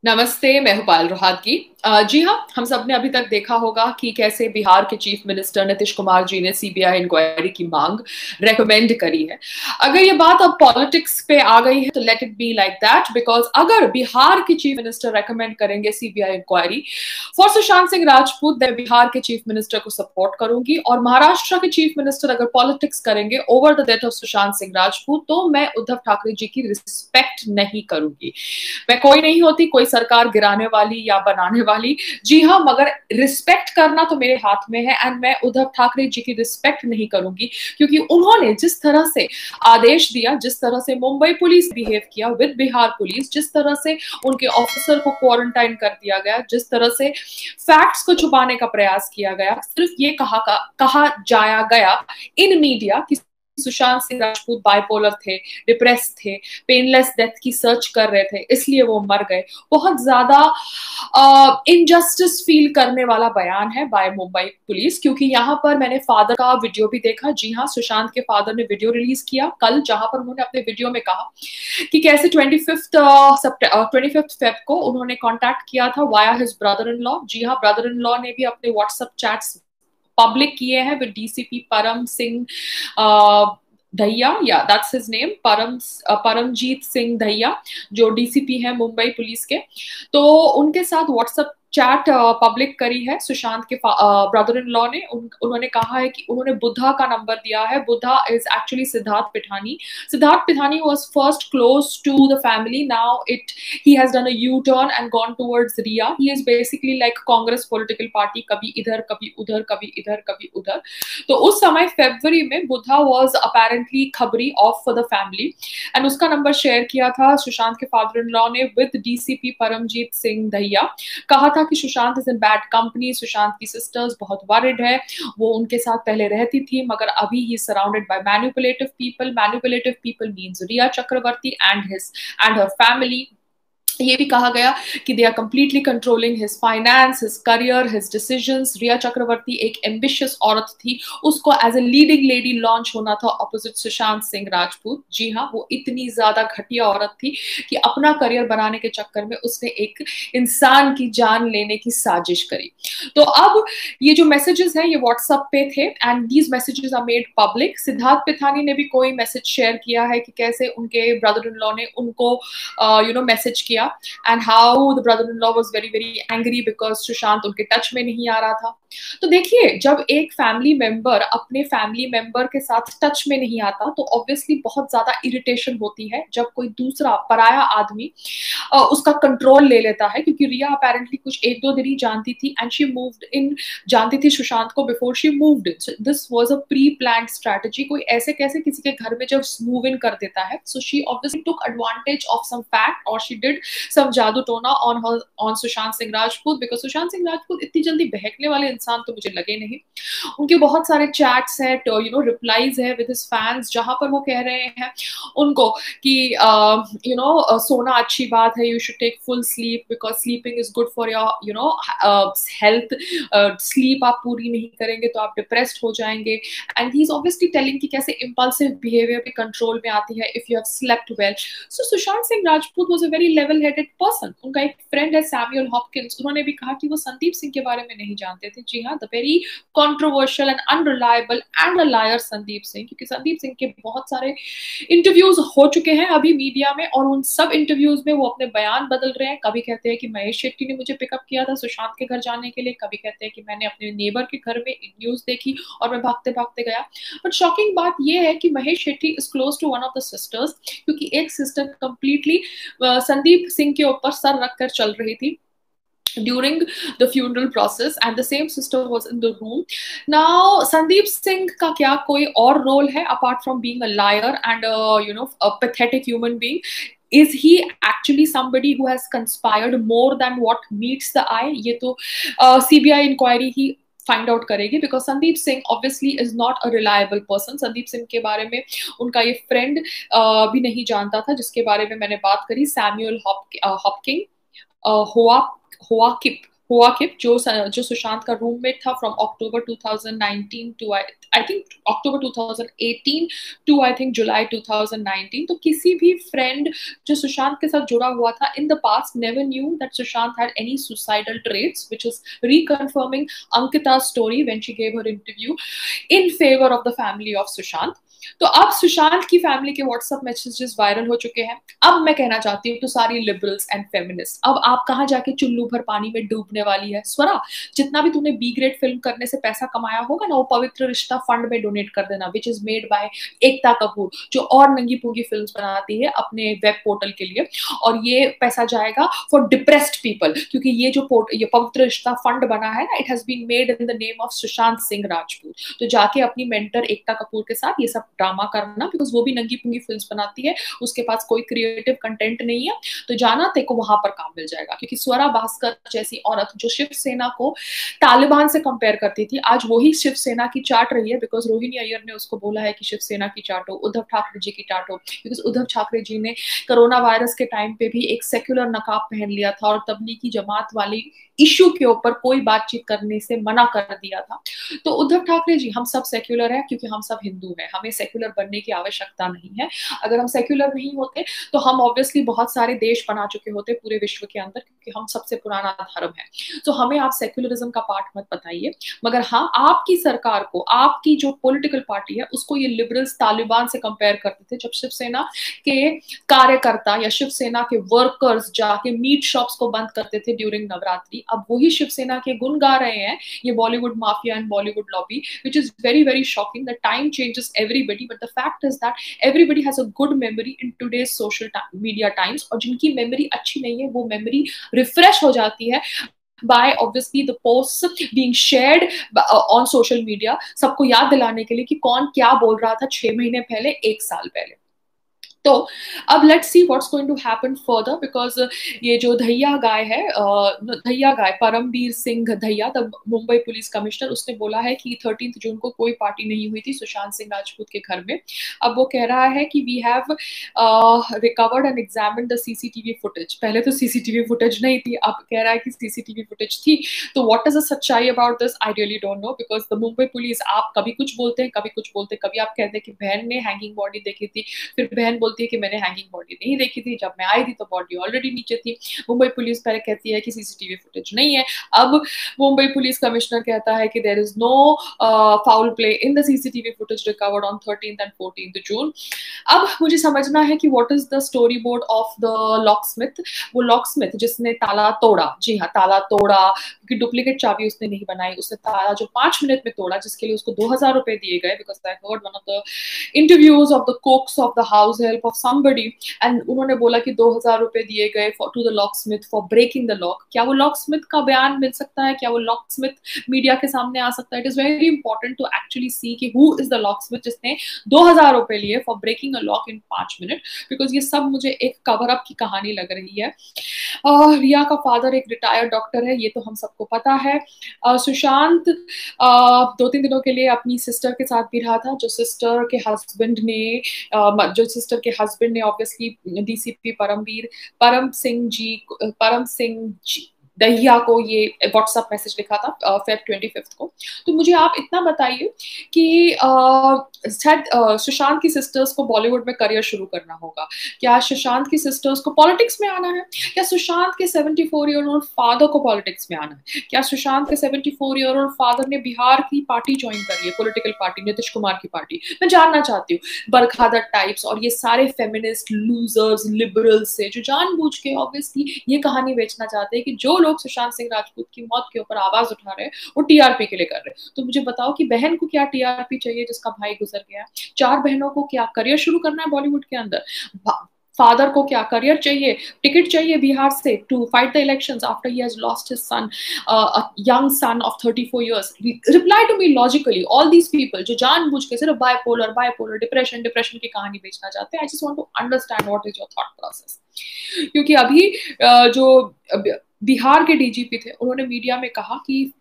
नमस्ते, मैं हूं पायल रोहतगी। जी हाँ, हम सब ने अभी तक देखा होगा कि कैसे बिहार के चीफ मिनिस्टर नीतीश कुमार जी ने सीबीआई इंक्वायरी की मांग रेकमेंड करी है। अगर ये बात अब पॉलिटिक्स पे आ गई है तो let it be like that, because अगर बिहार के चीफ मिनिस्टर रेकमेंड करेंगे CBI inquiry for Sushant Singh Rajput, मैं बिहार के चीफ मिनिस्टर को सपोर्ट करूंगी। और महाराष्ट्र के चीफ मिनिस्टर अगर पॉलिटिक्स करेंगे over the death of Sushant Singh Rajput, तो मैं उद्धव ठाकरे जी की रिस्पेक्ट नहीं करूंगी। मैं कोई नहीं होती कोई सरकार गिराने वाली या बनाने वाली। जी हाँ, मगर रिस्पेक्ट करना तो मेरे हाथ में है, एंड मैं उद्धव ठाकरे जी की रिस्पेक्ट नहीं करूंगी, क्योंकि उन्होंने जिस तरह से आदेश दिया, जिस तरह से मुंबई पुलिस बिहेव किया विद बिहार पुलिस, जिस तरह से उनके ऑफिसर को क्वारंटाइन कर दिया गया, जिस तरह से फैक्ट्स को छुपाने का प्रयास किया गया, सिर्फ ये कहा जाया गया इन मीडिया कि सुशांत सिंह राजपूत बाइपोलर थे, डिप्रेस थे, पेनलेस डेथ की सर्च कर रहे थे, इसलिए वो मर गए। बहुत ज्यादा इनजस्टिस फील करने वाला बयान है बाय मुंबई पुलिस, क्योंकि यहाँ पर मैंने फादर का वीडियो भी देखा। जी हाँ, सुशांत के फादर ने वीडियो रिलीज किया कल, जहां पर उन्होंने अपने वीडियो में कहा कि कैसे 25th फेब को उन्होंने कॉन्टैक्ट किया था via his brother in law. जी हाँ, ब्रदर इन लॉ ने भी अपने व्हाट्सएप चैट्स पब्लिक किए हैं विद डीसीपी परम सिंह दहिया, या that's his name, Paramjit Singh Dahiya, जो डीसीपी है मुंबई पुलिस के। तो उनके साथ व्हाट्सएप चैट पब्लिक करी है सुशांत के ब्रदर इन लॉ ने। उन्होंने कहा है कि उन्होंने बुद्धा का नंबर दिया है। Buddha is actually Siddharth Pithani. Siddharth Pithani was first close to the family, now it he has done a U turn and gone towards Rhea. He is basically like Congress political party, कभी इधर कभी उधर, कभी इधर कभी उधर। तो उस समय फरवरी में बुद्धा वाज अपेरेंटली खबरी of for the family, and उसका नंबर शेयर किया था सुशांत के फादर इन लॉ ने विद डीसीपी परमजीत सिंह दहिया। कहा था कि Sushant is in bad company, Sushant की सिस्टर्स बहुत वरिड है, वो उनके साथ पहले रहती थी मगर अभी ही surrounded by manipulative people. Manipulative people means Rhea Chakraborty and her family. ये भी कहा गया कि they are completely controlling his finance, his career, his decisions. Rhea Chakraborty एक एम्बिशियस औरत थी, उसको as a leading lady launch होना था ऑपोजिट सुशांत सिंह राजपूत। जी हाँ, वो इतनी ज्यादा घटिया औरत थी कि अपना करियर बनाने के चक्कर में उसने एक इंसान की जान लेने की साजिश करी। तो अब ये जो मैसेजेस हैं ये व्हाट्सएप पे थे, and these messages are made public. Siddharth Pithani ने भी कोई मैसेज शेयर किया है कि कैसे उनके ब्रदर इन लॉ ने उनको मैसेज किया, and how the brother-in-law was very very angry because Sushant उनके टच में नहीं आ रहा था। तो देखिए, जब एक फैमिली मेंबर अपने फैमिली मेंबर के साथ टच में नहीं आता तो ऑब्वियसली बहुत ज्यादा इरिटेशन होती है जब कोई दूसरा पराया आदमी उसका कंट्रोल ले लेता है। क्योंकि रिया अपेरेंटली कुछ एक दो दिन ही जानती थी, एंड शी मूव्ड इन, जानती थी सुशांत को before she moved in. This was a pre planned strategy. कोई ऐसे कैसे किसी के घर में जब मूव इन कर देता है, so she obviously took advantage of some fact, और शी डिड some जादू टोना on सुशांत सिंह राजपूत, बिकॉज सुशांत सिंह राजपूत इतनी जल्दी बहकने वाले इंसान तो मुझे लगे नहीं। उनके बहुत सारे चैट्स हैं, रिप्लाईज है विद हिज फैंस, जहां पर वो कह रहे हैं उनको कि सोना अच्छी बात है, you should take full sleep because sleeping is good for your health. Sleep आप पूरी नहीं करेंगे तो आप डिप्रेस्ड हो जाएंगे। And he is obviously telling कि कैसे इंपल्सिव बिहेवियर भी कंट्रोल में आती है if you have slept well. So Sushant Singh Rajput was a very level headed person. उनका एक फ्रेंड है सैमुअल हॉपकिंस, उन्होंने भी कहा कि वो संदीप सिंह के बारे में नहीं जानते थे। जी हाँ, the very controversial and unreliable and a liar Sandeep Singh, क्योंकि संदीप सिंह के बहुत सारे इंटरव्यूज हो चुके हैं अभी मीडिया में, और उन सब इंटरव्यूज में वो अपने बयान बदल रहे हैं। कभी कहते हैं कि महेश शेट्टी ने मुझे पिकअप किया था सुशांत के घर जाने के लिए, कभी कहते हैं कि मैंने अपने नेबर के घर में न्यूज देखी और मैं भागते भागते गया। बट शॉकिंग बात यह है कि Mahesh Shetty is close to one of the sisters, क्योंकि एक सिस्टर कंप्लीटली संदीप सिंह के ऊपर सर रखकर चल रही थी during the funeral process, and the same sister was in the room. Now Sandeep Singh का क्या कोई और रोल है apart from being a liar and a pathetic human being? Is he actually somebody who has conspired more than what meets the eye? ये तो CBI inquiry ही find out करेगी, because Sandeep Singh obviously is not a reliable person. Sandeep Singh के बारे में उनका ये friend भी नहीं जानता था, जिसके बारे में मैंने बात करी, सैमुअल हॉपकिंग, होआकिप, हुआ कि जो सुशांत का रूममेट था from October 2019 to I think October 2018 to I think July 2019, तो किसी भी फ्रेंड जो सुशांत के साथ जुड़ा हुआ था in the past never knew that Sushant had any suicidal traits, which is reconfirming Ankita's story when she gave her interview in favor of the family of Sushant. तो अब सुशांत की फैमिली के व्हाट्सएप मैसेजेस वायरल हो चुके हैं। अब मैं कहना चाहती हूँ तो सारी लिबरल्स एंड फेमिनिस्ट, अब आप कहाँ जाके चुल्लू भर पानी में डूबने वाली है? स्वरा, जितना भी तूने बी ग्रेड फिल्म करने से पैसा कमाया होगा ना, वो पवित्र रिश्ता फंड में डोनेट कर देना, which is made by Ekta Kapoor, जो और नंगी पूंगी फिल्म बनाती है अपने वेब पोर्टल के लिए, और ये पैसा जाएगा फॉर डिप्रेस्ड पीपल, क्योंकि ये जो ये पवित्र रिश्ता फंड बना है ना, it has been made in the name of Sushant Singh Rajput. तो जाके अपनी मेंटर एकता कपूर के साथ ये सब ड्रामा करना, बिकॉज वो भी नंगी पुंगी फिल्म्स बनाती है, उसके पास कोई क्रिएटिव कंटेंट नहीं है, तो जाना तेरे को वहां पर काम मिल जाएगा। क्योंकि स्वरा भास्कर जैसी औरत जो शिवसेना को तालिबान से कंपेयर करती थी, आज वही शिवसेना की चाट रही है, बिकॉज रोहिणी अय्यर ने उसको बोला है कि शिवसेना की चाटो, उद्धव ठाकरे जी की चाटो, बिकॉज उद्धव ठाकरे जी ने कोरोना वायरस के टाइम पे भी एक सेक्युलर नकाब पहन लिया था और तबलीगी जमात वाली इश्यू के ऊपर कोई बातचीत करने से मना कर दिया था। तो उद्धव ठाकरे जी, हम सब सेक्युलर है क्योंकि हम सब हिंदू हैं, हमें सेक्युलर बनने की आवश्यकता नहीं है। अगर हम सेक्युलर नहीं होते तो हम ऑब्वियसली बहुत सारे देश बना चुके होते पूरे विश्व के अंदर, क्योंकि हम सबसे पुराना धर्म है। तो हमें आप सेक्युलरिज्म का पाठ मत बताइए, मगर हाँ, आपकी सरकार को, आपकी जो पॉलिटिकल पार्टी है उसको ये लिबरल्स तालिबान से कंपेयर करते थे, जब शिवसेना के कार्यकर्ता या शिवसेना के वर्कर्स जाके मीट शॉप्स को बंद करते थे ड्यूरिंग नवरात्रि। अब वही शिवसेना के गुण गा रहे हैं ये Bollywood mafia and Bollywood lobby, which is very very shocking. The time changes everybody, but the fact is that everybody has a good memory in today's social media times, और जिनकी मेमोरी अच्छी नहीं है वो मेमोरी रिफ्रेश हो जाती है by obviously the posts being shared on social media, सबको याद दिलाने के लिए कि कौन क्या बोल रहा था 6 महीने पहले, 1 साल पहले। तो अब let's see what's going to happen further, because ये जो दहिया गाय है, Dahiya guy Parambir Singh Dahiya, the Mumbai police commissioner, उसने बोला है कि 13 जून को कोई पार्टी नहीं हुई थी सुशांत सिंह राजपूत के घर में। अब वो कह रहा है कि we have recovered and examine the CCTV footage. पहले तो सीसीटीवी फुटेज नहीं थी, अब कह रहा है कि सीसीटीवी फुटेज थी। तो व्हाट इज द सच्चाई about this? I really don't know, because the Mumbai police, आप कभी कुछ बोलते हैं, कभी कुछ बोलते हैं। कभी आप कहते हैं कि बहन ने हैंगिंग बॉडी देखी थी, फिर बहन बोलती है कि मैंने हैंगिंग बॉडी नहीं देखी थी, जब मैं आई थी तो बॉडी ऑलरेडी नीचे थी। मुंबई पुलिस पहले कहती है कि सीसीटीवी फुटेज नहीं है, अब मुंबई पुलिस कमिश्नर कहता है कि there is no foul play in the CCTV footage recovered on 13th and 14th June. अब मुझे समझना है कि what is the story board of the locksmith. वो लॉकस्मिथ जिसने ताला तोड़ा, जी हाँ ताला तोड़ा, क्योंकि डुप्लीकेट चाबी उसने नहीं बनाई, उसने ताला जो 5 मिनट में तोड़ा, जिसके लिए उसको 2000 रुपए दिए गए, because I heard one of the interviews of the cooks of the house help of somebody, and उन्होंने बोला कि 2000 रुपए दिए गए to the locksmith for breaking the lock. क्या वो लॉकस्मिथ का बयान मिल सकता है? क्या वो लॉकस्मिथ मीडिया के सामने आ सकता है? It is very important to actually see कि हु इज द लॉकस्मिथ जिसने 2000 रुपए लिए for breaking a lock in 5 minute, because ये सब मुझे एक कवर अप की कहानी लग रही है। रिया का फादर एक रिटायर्ड डॉक्टर है, ये तो हम सबको पता है। सुशांत 2-3 दिनों के लिए अपनी सिस्टर के साथ भी रहा था, जो सिस्टर के हस्बैंड ने ऑब्वियसली डीसीपी परम सिंह जी दहिया को ये व्हाट्सएप मैसेज लिखा था फेब 25 को। तो मुझे आप इतना बताइए कि शायद सुशांत की सिस्टर्स को बॉलीवुड में करियर शुरू करना होगा, क्या सुशांत की सिस्टर्स को पॉलिटिक्स में आना है, क्या सुशांत के 74 ईयर ओल्ड फादर को पॉलिटिक्स में आना है, क्या सुशांत के 74 ईयर ओल्ड फादर ने बिहार की पार्टी ज्वाइन करी है, पॉलिटिकल पार्टी, नीतीश कुमार की पार्टी? मैं जानना चाहती हूँ। बरखादर टाइप्स और ये सारे फेमिनिस्ट लूजर्स लिबरल्स से जो जानबूझ के ऑब्वियसली ये कहानी बेचना चाहते हैं कि जो लोग सुशांत सिंह राजपूत की मौत के ऊपर आवाज उठा रहे हैं वो टीआरपी के लिए कर रहे हैं। तो मुझे बताओ कि बहन को क्या टीआरपी चाहिए जिसका भाई गुजर गया? 4 बहनों को क्या करियर शुरू करना है बॉलीवुड के अंदर? फादर को क्या करियर चाहिए, टिकट चाहिए बिहार से to fight the elections after he has lost his son, young son of 34 years? Reply to me logically all these people जो जानबूझ के सिर्फ बायपोलर डिप्रेशन की कहानी बेचना चाहते हैं। I just want to understand what is your thought process. क्योंकि अभी जो बिहार के डीजीपी थे उन्होंने मीडिया में कहा कि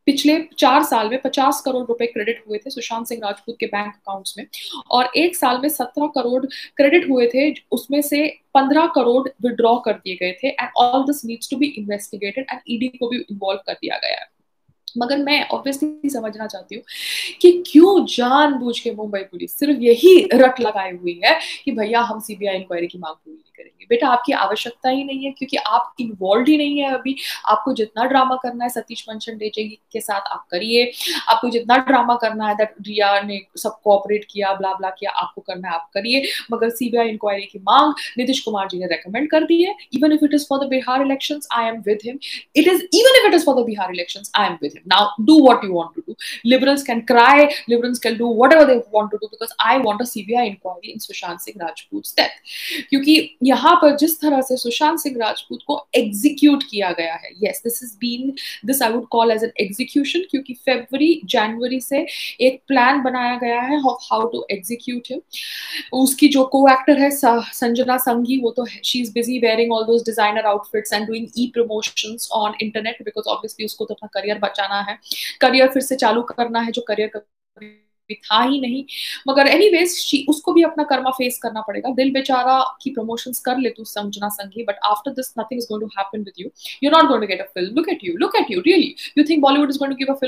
पिछले 4 साल में 50 करोड़ रुपए क्रेडिट हुए थे सुशांत सिंह राजपूत के बैंक अकाउंट्स में, और 1 साल में 17 करोड़ क्रेडिट हुए थे, उसमें से 15 करोड़ विड्रॉ कर दिए गए थे। And all this needs to be investigated and ED को भी इन्वॉल्व कर दिया गया है। मगर मैं ऑब्वियसली समझना चाहती हूँ कि क्यों जानबूझ के मुंबई पुलिस सिर्फ यही रट लगाई हुई है कि भैया हम सीबीआई इंक्वायरी की मांग पूरी नहीं करेंगे। बेटा आपकी आवश्यकता ही नहीं है, क्योंकि आप इन्वॉल्व ही नहीं है अभी। आपको जितना ड्रामा करना है सतीश पंचन डेजे के साथ आप करिए, आपको जितना ड्रामा करना है दैट रिया ने सब कोऑपरेट किया ब्ला ब्ला किया, आपको करना है आप करिए। मगर सीबीआई इंक्वायरी की मांग नीतीश कुमार जी ने रेकमेंड कर दी है। Even if it is for the Bihar elections, I am with him. It is even if it is for the Bihar elections, I am with him. Now, do what you want to do. Liberals can cry, liberals can do whatever they want to do, because I want a CBI inquiry in Sushant Singh Rajput's death. क्योंकि यहाँ पर जिस तरह से सुशांत सिंह राजपूत को execute किया गया है, yes, this I would call as an execution, क्योंकि जनवरी से एक प्लान बनाया गया है of how to execute him. उसकी जो को एक्टर है संजना संघी, वो तो she is busy wearing all those designer outfits and doing E promotions on internet, because obviously उसको तो अपना करियर बचाना है, करियर फिर से चालू करना है जो करियर कभी था ही नहीं। मगर एनीवेज उसको भी अपना कर्मा फेस करना पड़ेगा। दिल बेचारा की प्रमोशंस कर ले तू Sanjana Sanghi, but after this nothing is going to happen with you. You not going to get a film. Look at you really, you think Bollywood is going to give a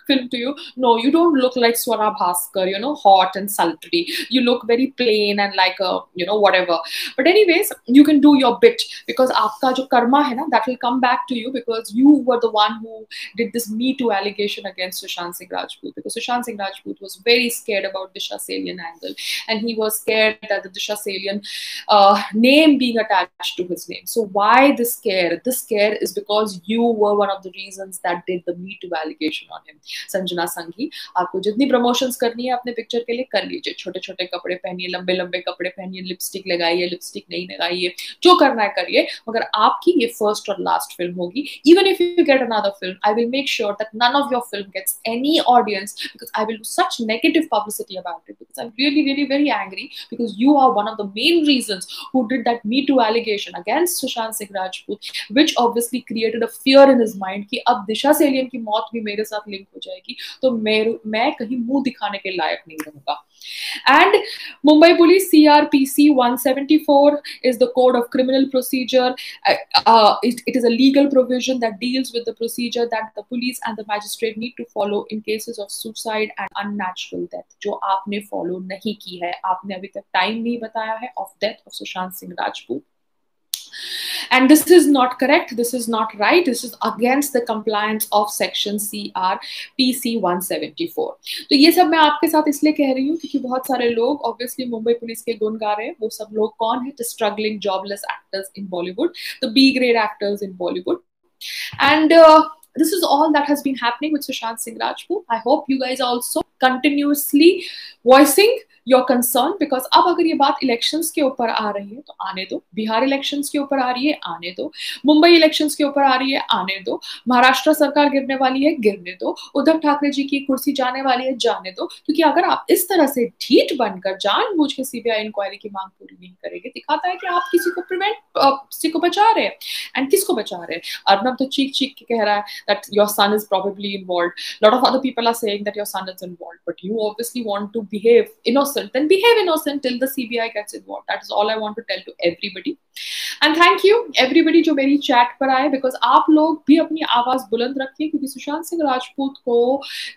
film to you? No, you don't look like Swara Bhaskar, you know, hot and sultry. You look very plain and like a, you know, whatever. But anyways, you can do your bit, because आपका जो कर्मा है ना, that will come back to you, because you were the one who did this Me Too allegation against Sushant Singh Rajput, because Sushant Singh Rajput was very scared about Disha Salian angle, and he was scared that the Disha Salian name being attached to his name. So why this scare? This scare is because you were one of the reasons that did the Me Too allegation on him. Sanjana संघी, आपको जितनी promotions करनी है अपने picture के लिए कर लीजिए, छोटे छोटे कपड़े पहनिए, लंबे लंबे कपड़े पहनिए, लिपस्टिक लगाइए, लिपस्टिक नहीं लगाइए, जो करना है करिए, मगर आपकी ये फर्स्ट और लास्ट फिल्म होगी। Even if you get another film, I will make sure that none of your film gets any audience, because I will do such negative publicity about it, because I'm really very angry, because you are one of the main reasons who did that Me Too allegation against Sushant Singh Rajput, which obviously created a fear in his mind कि अब दिशा सेलियन की मौत भी मेरे साथ link हो जाएगी, तो मैं कहीं मुंह दिखाने के लायक नहीं रहूंगा। And Mumbai Police CRPC 174 is the code of criminal procedure. It is a legal provision that deals with the procedure that the police and the magistrate need to follow in cases of suicide and unnatural death, जो आपने follow नहीं की है। आपने अभी तक time नहीं बताया है of death of Sushant Singh Rajput. And this is not correct, this is not right, this is against the compliance of section CRPC 174. तो ये सब मैं आपके साथ इसलिए कह रही हूँ क्योंकि बहुत सारे लोग ऑब्वियसली मुंबई पुलिस के गुण गा रहे हैं। वो सब लोग कौन है? The struggling jobless actors in Bollywood, the B grade actors in Bollywood. And this is all that has been happening with Sushant Singh Rajput. I hope you guys are also continuously voicing your concern, because अब अगर ये बात elections के ऊपर आ रही है तो आने दो, बिहार इलेक्शंस के ऊपर आ रही है आने दो, मुंबई इलेक्शंस के ऊपर आ रही है आने दो, महाराष्ट्र सरकार गिरने वाली है गिरने दो, उद्धव ठाकरे जी की कुर्सी जाने वाली है जाने दो। क्योंकि अगर आप इस तरह से ढीठ बनकर जानबूझ के सीबीआई इंक्वायरी की मांग पूरी नहीं करेंगे, दिखाता है कि आप किसी को किसी को बचा रहे हैं। एंड किसको बचा रहे हैं? अर्नब तो चीख चीख के कह रहा है that your son is probably involved. A lot of other people are saying that your son is involved, but you obviously want to behave innocent. Then behave innocent till the CBI gets involved. That is all I want to tell to everybody. And thank you everybody जो मेरी chat पर आए, because आप लोग भी अपनी आवाज बुलंद रखिए, क्योंकि सुशांत सिंह राजपूत को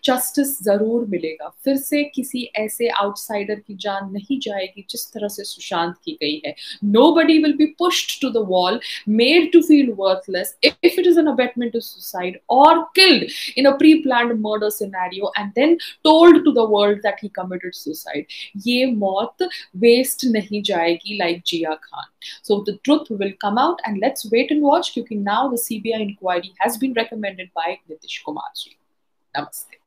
जस्टिस जरूर मिलेगा। फिर से किसी ऐसे आउटसाइडर की जान नहीं जाएगी जिस तरह से सुशांत की गई है। Nobody will be pushed to the wall, made to feel worthless if it is an abetment to suicide, or killed in a pre-planned murder scenario and then told to the world that he committed suicide. ये मौत waste नहीं जाएगी like Jia Khan. So the truth will come out, and let's wait and watch, because now the CBI inquiry has been recommended by Nitish Kumar ji. Namaste.